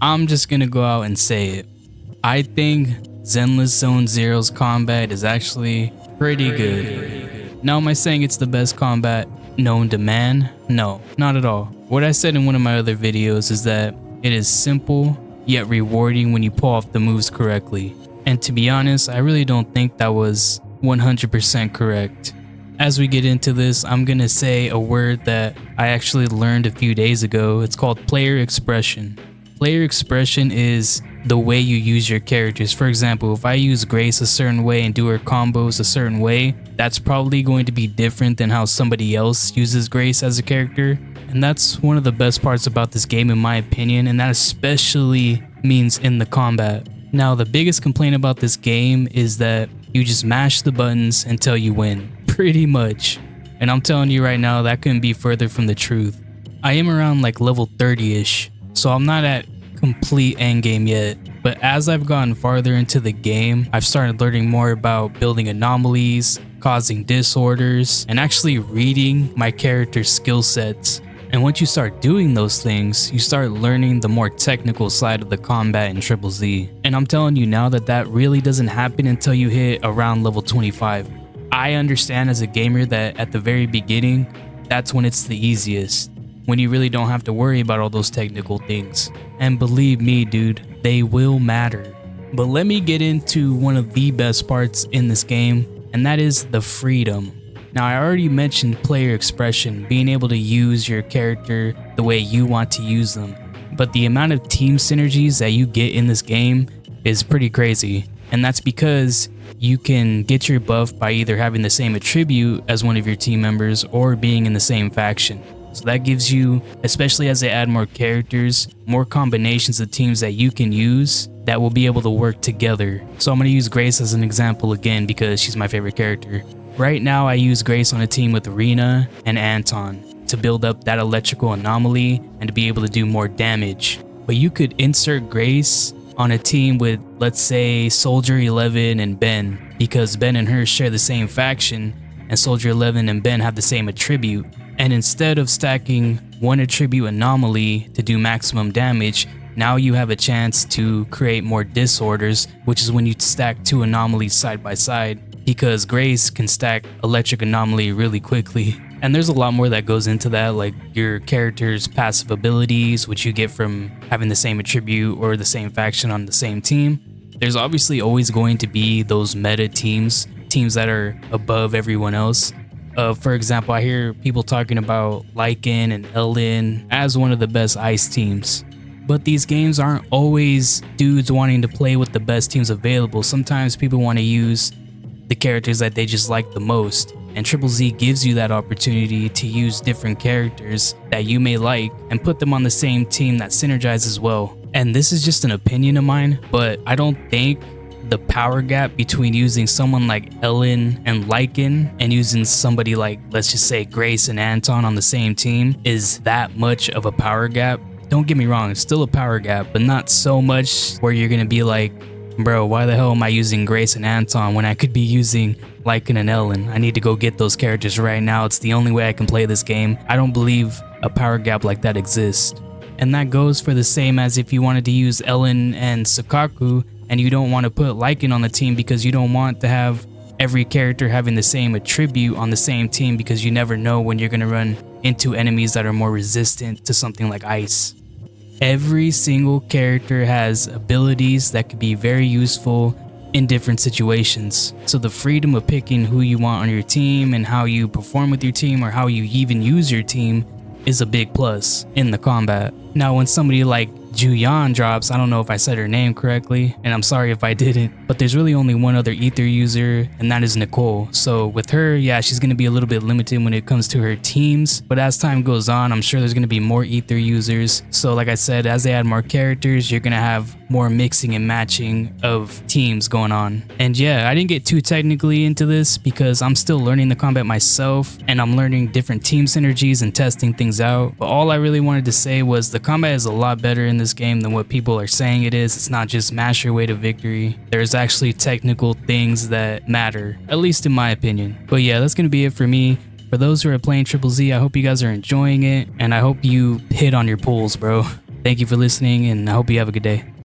I'm just gonna go out and say it. I think Zenless Zone Zero's combat is actually pretty good. Now, am I saying it's the best combat known to man? No, not at all. What I said in one of my other videos is that it is simple yet rewarding when you pull off the moves correctly. And to be honest, I really don't think that was 100% correct. As we get into this, I'm gonna say a word that I actually learned a few days ago. It's called player expression. Player expression is the way you use your characters. For example, if I use Grace a certain way and do her combos a certain way, that's probably going to be different than how somebody else uses Grace as a character. And that's one of the best parts about this game in my opinion, and that especially means in the combat. Now, the biggest complaint about this game is that you just mash the buttons until you win, pretty much. And I'm telling you right now, that couldn't be further from the truth. I am around like level 30-ish, so I'm not at complete endgame yet. But as I've gotten farther into the game, I've started learning more about building anomalies, causing disorders, and actually reading my character's skill sets. And once you start doing those things, you start learning the more technical side of the combat in Triple Z. And I'm telling you now that that really doesn't happen until you hit around level 25. I understand as a gamer that at the very beginning, that's when it's the easiest, when you really don't have to worry about all those technical things. And believe me, dude, they will matter. But let me get into one of the best parts in this game, and that is the freedom. Now, I already mentioned player expression, being able to use your character the way you want to use them. But the amount of team synergies that you get in this game is pretty crazy. And that's because you can get your buff by either having the same attribute as one of your team members or being in the same faction. So that gives you, especially as they add more characters, more combinations of teams that you can use that will be able to work together. So I'm going to use Grace as an example again because she's my favorite character. Right now I use Grace on a team with Rena and Anton to build up that electrical anomaly and to be able to do more damage. But you could insert Grace on a team with, let's say, Soldier 11 and Ben, because Ben and her share the same faction and Soldier 11 and Ben have the same attribute. And instead of stacking one attribute anomaly to do maximum damage, now you have a chance to create more disorders, which is when you stack two anomalies side by side, because Grace can stack electric anomaly really quickly. And there's a lot more that goes into that, like your character's passive abilities, which you get from having the same attribute or the same faction on the same team. There's obviously always going to be those meta teams that are above everyone else. For example, I hear people talking about Lycan and Ellen as one of the best ice teams. But these games aren't always dudes wanting to play with the best teams available. Sometimes people want to use the characters that they just like the most. And Triple Z gives you that opportunity to use different characters that you may like and put them on the same team that synergizes well. And this is just an opinion of mine, but I don't think the power gap between using someone like Ellen and Lycan and using somebody like, let's just say, Grace and Anton on the same team is that much of a power gap. Don't get me wrong, it's still a power gap, but not so much where you're gonna be like, bro, why the hell am I using Grace and Anton when I could be using Lycan and Ellen? I need to go get those characters right now. It's the only way I can play this game. I don't believe a power gap like that exists. And that goes for the same as if you wanted to use Ellen and Sukaku and you don't want to put Lycan on the team because you don't want to have every character having the same attribute on the same team, because you never know when you're going to run into enemies that are more resistant to something like ice. Every single character has abilities that could be very useful in different situations. So the freedom of picking who you want on your team and how you perform with your team or how you even use your team is a big plus in the combat. Now, when somebody like Juyan drops, I don't know if I said her name correctly, and I'm sorry if I didn't, but there's really only one other Ether user, and that is Nicole. So with her, yeah, she's going to be a little bit limited when it comes to her teams, but as time goes on, I'm sure there's going to be more Ether users. So like I said, as they add more characters, you're going to have more mixing and matching of teams going on. And yeah, I didn't get too technically into this because I'm still learning the combat myself, and I'm learning different team synergies and testing things out. But all I really wanted to say was the combat is a lot better in this game than what people are saying it is. It's not just mash your way to victory. There's actually technical things that matter, at least in my opinion. But yeah, that's gonna be it for me. For those who are playing Triple Z, I hope you guys are enjoying it, and I hope you hit on your pulls, bro. Thank you for listening, and I hope you have a good day.